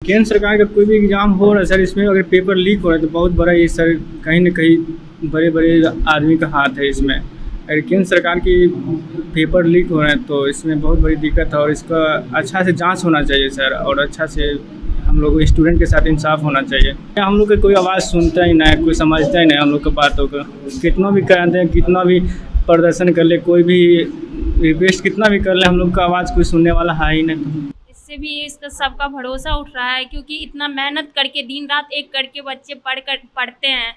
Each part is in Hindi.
केंद्र सरकार का कोई भी एग्ज़ाम हो रहा है सर, इसमें अगर पेपर लीक हो रहा है तो बहुत बड़ा ये सर कहीं न कहीं बड़े बड़े आदमी का हाथ है इसमें। अगर केंद्र सरकार की पेपर लीक हो रहे हैं तो इसमें बहुत बड़ी दिक्कत है और इसका अच्छा से जांच होना चाहिए सर, और अच्छा से हम लोग स्टूडेंट के साथ इंसाफ होना चाहिए। हम लोग की कोई आवाज़ सुनता ही नहीं, कोई समझता ही नहीं हम लोग की बातों को। कितना भी कर दें, कितना भी प्रदर्शन कर ले, कोई भी रिक्वेस्ट कितना भी कर ले, हम लोग का आवाज़ कोई सुनने वाला है ही नहीं। इससे भी इसका सबका भरोसा उठ रहा है, क्योंकि इतना मेहनत करके दिन रात एक करके बच्चे पढ़ते हैं,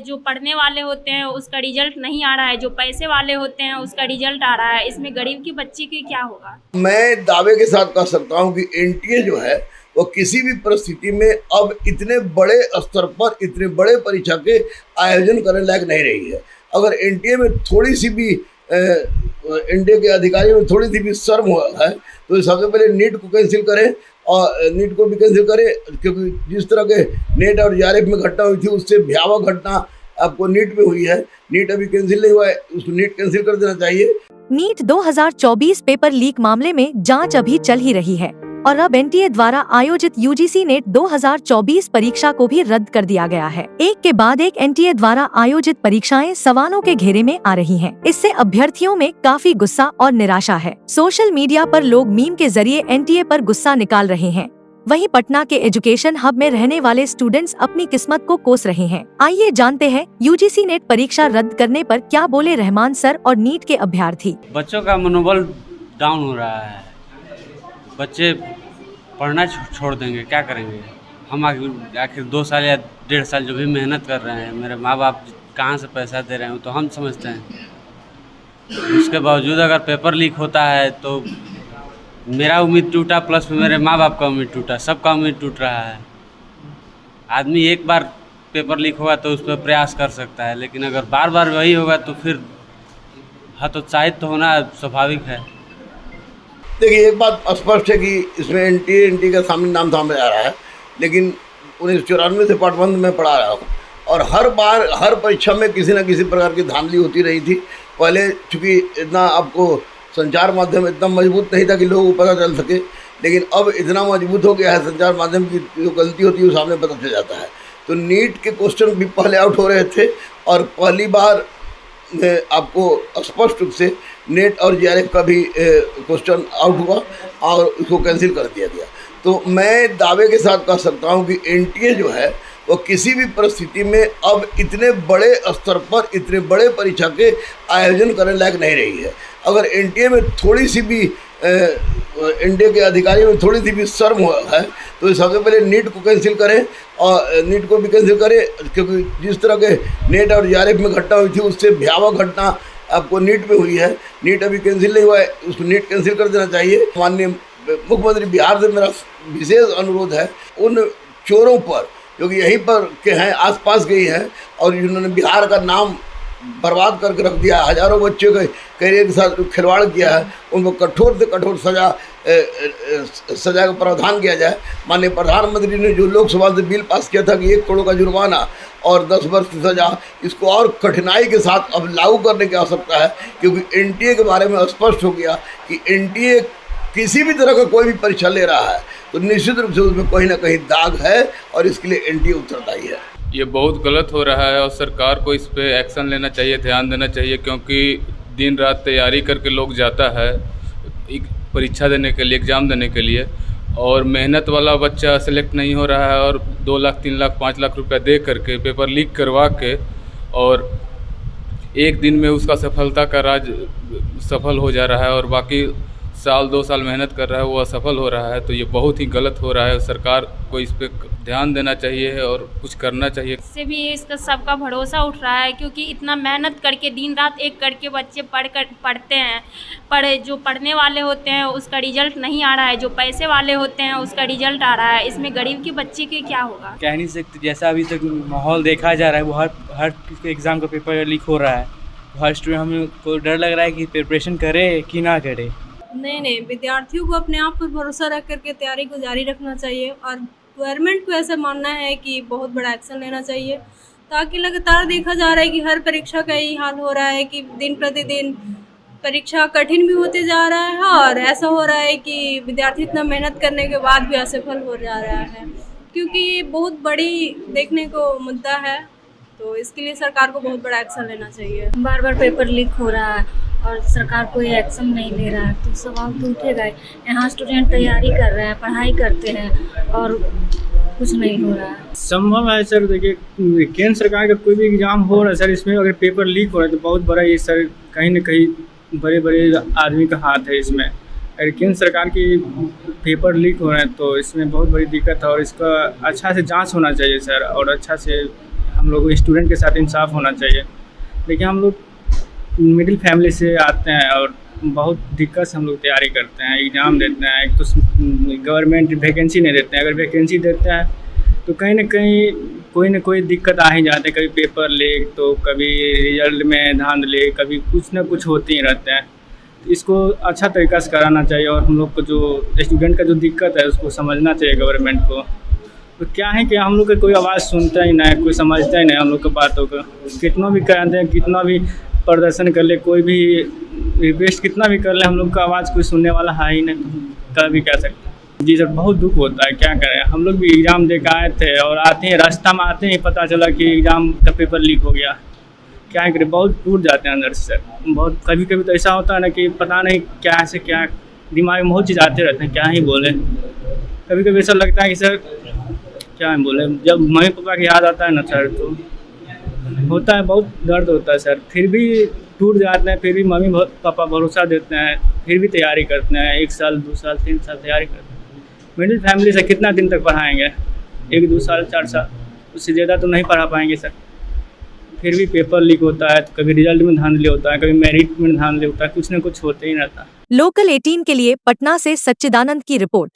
जो पढ़ने वाले होते हैं उसका रिजल्ट नहीं आ रहा है, जो पैसे वाले होते हैं उसका रिजल्ट आ रहा है। इसमें गरीब की बच्ची की क्या होगा? मैं दावे के साथ कह सकता हूं कि एनटीए जो है वो किसी भी परिस्थिति में अब इतने बड़े स्तर पर इतने बड़े परीक्षा के आयोजन करने लायक नहीं रही है। अगर एनटीए में थोड़ी सी भी एनटीए के अधिकारियों में थोड़ी सी भी शर्म है तो सबसे पहले नीट को कैंसिल करें, और नीट को भी कैंसिल करें, क्योंकि जिस तरह के नेट और जेआरएफ में घटना हुई थी उससे भयावह घटना आपको नीट में हुई है। नीट अभी कैंसिल नहीं हुआ है, उसको नीट कैंसिल कर देना चाहिए। नीट 2024 पेपर लीक मामले में जांच अभी चल ही रही है और अब एनटीए द्वारा आयोजित यूजीसी नेट 2024 परीक्षा को भी रद्द कर दिया गया है। एक के बाद एक एनटीए द्वारा आयोजित परीक्षाएं सवालों के घेरे में आ रही हैं। इससे अभ्यर्थियों में काफी गुस्सा और निराशा है। सोशल मीडिया पर लोग मीम के जरिए एनटीए पर गुस्सा निकाल रहे हैं। वहीं पटना के एजुकेशन हब में रहने वाले स्टूडेंट्स अपनी किस्मत को कोस रहे हैं। आइए जानते हैं यूजीसी नेट परीक्षा रद्द करने पर क्या बोले रहमान सर और नीट के अभ्यर्थी। बच्चों का मनोबल डाउन हो रहा है, बच्चे पढ़ना छोड़ देंगे, क्या करेंगे? हम आखिर 2 साल या 1.5 साल जो भी मेहनत कर रहे हैं, मेरे माँ बाप कहाँ से पैसा दे रहे हैं तो हम समझते हैं। उसके बावजूद अगर पेपर लीक होता है तो मेरा उम्मीद टूटा, प्लस मेरे माँ बाप का उम्मीद टूटा, सबका उम्मीद टूट रहा है। आदमी एक बार पेपर लीक होगा तो उस पर प्रयास कर सकता है, लेकिन अगर बार बार वही होगा तो फिर हतोत्साहित तो होना स्वाभाविक है। देखिए, एक बात स्पष्ट है कि इसमें एनटीए का नाम सामने आ रहा है, लेकिन 1994 से पाठबंध में पढ़ा रहा हूँ और हर बार हर परीक्षा में किसी न किसी प्रकार की धांधली होती रही थी। पहले चूँकि इतना आपको संचार माध्यम इतना मजबूत नहीं था कि लोगों को पता चल सके, लेकिन अब इतना मजबूत हो गया है संचार माध्यम की, जो गलती होती है वो सामने पता चल जाता है। तो नीट के क्वेश्चन भी पहले आउट हो रहे थे और पहली बार आपको स्पष्ट रूप से नेट और जेआरएफ का भी क्वेश्चन आउट हुआ और उसको कैंसिल कर दिया गया। तो मैं दावे के साथ कह सकता हूं कि एनटीए जो है वो किसी भी परिस्थिति में अब इतने बड़े स्तर पर इतने बड़े परीक्षा के आयोजन करने लायक नहीं रही है। अगर एनटीए में थोड़ी सी भी एनटीए के अधिकारियों में थोड़ी सी भी शर्म है तो सबसे पहले नीट को कैंसिल करें, और नीट को भी कैंसिल करें, क्योंकि जिस तरह के नेट और जेआरएफ में घटना हुई थी उससे भयावह घटना आपको नीट में हुई है। नीट अभी कैंसिल नहीं हुआ है, उसको नीट कैंसिल कर देना चाहिए। माननीय मुख्यमंत्री बिहार से मेरा विशेष अनुरोध है, उन चोरों पर जो कि यहीं पर के हैं, आसपास के ही हैं और जिन्होंने बिहार का नाम बर्बाद करके रख दिया, हजारों बच्चों के करियर के साथ खिलवाड़ किया है, उनको कठोर से कठोर सजा का प्रावधान किया जाए। माननीय प्रधानमंत्री ने जो लोकसभा से बिल पास किया था कि 1 करोड़ का जुर्माना और 10 वर्ष की सजा, इसको और कठिनाई के साथ अब लागू करने की आवश्यकता है, क्योंकि एनटीए के बारे में स्पष्ट हो गया कि एनटीए किसी भी तरह का कोई भी परीक्षा ले रहा है तो निश्चित रूप से उसमें कहीं ना कहीं दाग है और इसके लिए एनटीए उत्तरदायी है। ये बहुत गलत हो रहा है और सरकार को इस पे एक्शन लेना चाहिए, ध्यान देना चाहिए, क्योंकि दिन रात तैयारी करके लोग जाता है एक परीक्षा देने के लिए, एग्ज़ाम देने के लिए, और मेहनत वाला बच्चा सेलेक्ट नहीं हो रहा है और 2 लाख 3 लाख 5 लाख रुपया दे करके पेपर लीक करवा के और एक दिन में उसका सफलता का राज सफल हो जा रहा है और बाकी साल 2 साल मेहनत कर रहा है वो असफल हो रहा है। तो ये बहुत ही गलत हो रहा है, सरकार को इस पे ध्यान देना चाहिए और कुछ करना चाहिए। इससे भी इसका सबका भरोसा उठ रहा है, क्योंकि इतना मेहनत करके दिन रात एक करके बच्चे पढ़ते हैं, जो पढ़ने वाले होते हैं उसका रिजल्ट नहीं आ रहा है, जो पैसे वाले होते हैं उसका रिजल्ट आ रहा है। इसमें गरीब की बच्ची की क्या होगा? कह नहीं सकते, जैसा अभी तक माहौल देखा जा रहा है वो हर एग्ज़ाम का पेपर लीक हो रहा है। हर स्टूडेंट, हमें को डर लग रहा है कि प्रिपरेशन करे कि ना करे। नहीं, विद्यार्थियों को अपने आप पर भरोसा रख करके तैयारी को जारी रखना चाहिए और गवर्नमेंट को ऐसा मानना है कि बहुत बड़ा एक्शन लेना चाहिए, ताकि लगातार देखा जा रहा है कि हर परीक्षा का यही हाल हो रहा है कि दिन प्रतिदिन परीक्षा कठिन भी होते जा रहा है और ऐसा हो रहा है कि विद्यार्थी इतना मेहनत करने के बाद भी असफल हो जा रहा है, क्योंकि ये बहुत बड़ी देखने को मुद्दा है। तो इसके लिए सरकार को बहुत बड़ा एक्शन लेना चाहिए। बार बार पेपर लीक हो रहा है और सरकार कोई एक्शन नहीं ले रहा है, तो सवाल तो उठेगा ही। यहाँ स्टूडेंट तैयारी कर रहे हैं, पढ़ाई करते हैं और कुछ नहीं हो रहा है। संभव है सर, देखिए केंद्र सरकार का कोई भी एग्ज़ाम हो रहा है सर, इसमें अगर पेपर लीक हो रहा है तो बहुत बड़ा ये सर कहीं ना कहीं बड़े बड़े आदमी का हाथ है इसमें। अगर केंद्र सरकार की पेपर लीक हो रहे हैं तो इसमें बहुत बड़ी दिक्कत है और इसका अच्छा से जांच होना चाहिए सर, और अच्छा से हम लोग स्टूडेंट के साथ इंसाफ होना चाहिए। देखिए हम लोग मिडिल फैमिली से आते हैं और बहुत दिक्कत से हम लोग तैयारी करते हैं, एग्ज़ाम देते हैं। एक तो गवर्नमेंट वैकेंसी नहीं देते हैं, अगर वैकेंसी देते हैं तो कहीं ना कहीं कोई ना कोई दिक्कत आ ही जाते हैं। कभी पेपर लीक तो कभी रिजल्ट में धांधली, कभी कुछ ना कुछ होते ही रहते हैं। इसको अच्छा तरीक़ा से कराना चाहिए और हम लोग को जो स्टूडेंट का जो दिक्कत है उसको समझना चाहिए गवर्नमेंट को। तो क्या है कि हम लोग का कोई आवाज़ सुनता ही नहीं, कोई समझता ही नहीं हम लोग की बातों का। कितना भी कर दें, कितना भी प्रदर्शन कर ले, कोई भी रिक्वेस्ट कितना भी कर ले, हम लोग का आवाज़ कोई सुनने वाला है ही नहीं, कर भी कह सकते। जी सर, बहुत दुख होता है, क्या करें। हम लोग भी एग्ज़ाम दे के आए थे और आते हैं रास्ता में आते ही पता चला कि एग्ज़ाम का पेपर लीक हो गया। क्या करें, बहुत टूट जाते हैं अंदर से सर। बहुत कभी कभी तो ऐसा होता है ना कि पता नहीं क्या से क्या दिमाग में बहुत चीज़ आते रहते हैं, क्या ही बोले। कभी कभी ऐसा लगता है कि सर क्या ही बोले, जब मम्मी पापा की याद आता है ना सर तो होता है, बहुत दर्द होता है सर। फिर भी टूट जाते हैं, फिर भी मम्मी पापा भरोसा देते हैं, फिर भी तैयारी करते हैं। 1 साल 2 साल 3 साल तैयारी करते हैं। मिडिल फैमिली से कितना दिन तक पढ़ाएंगे, 1 2 साल 4 साल, उससे ज़्यादा तो नहीं पढ़ा पाएंगे सर। फिर भी पेपर लीक होता है, कभी रिजल्ट में धांधली होता है, कभी मेरिट में धांधली होता है, कुछ ना कुछ होते ही रहता है। लोकल 18 के लिए पटना से सच्चिदानंद की रिपोर्ट।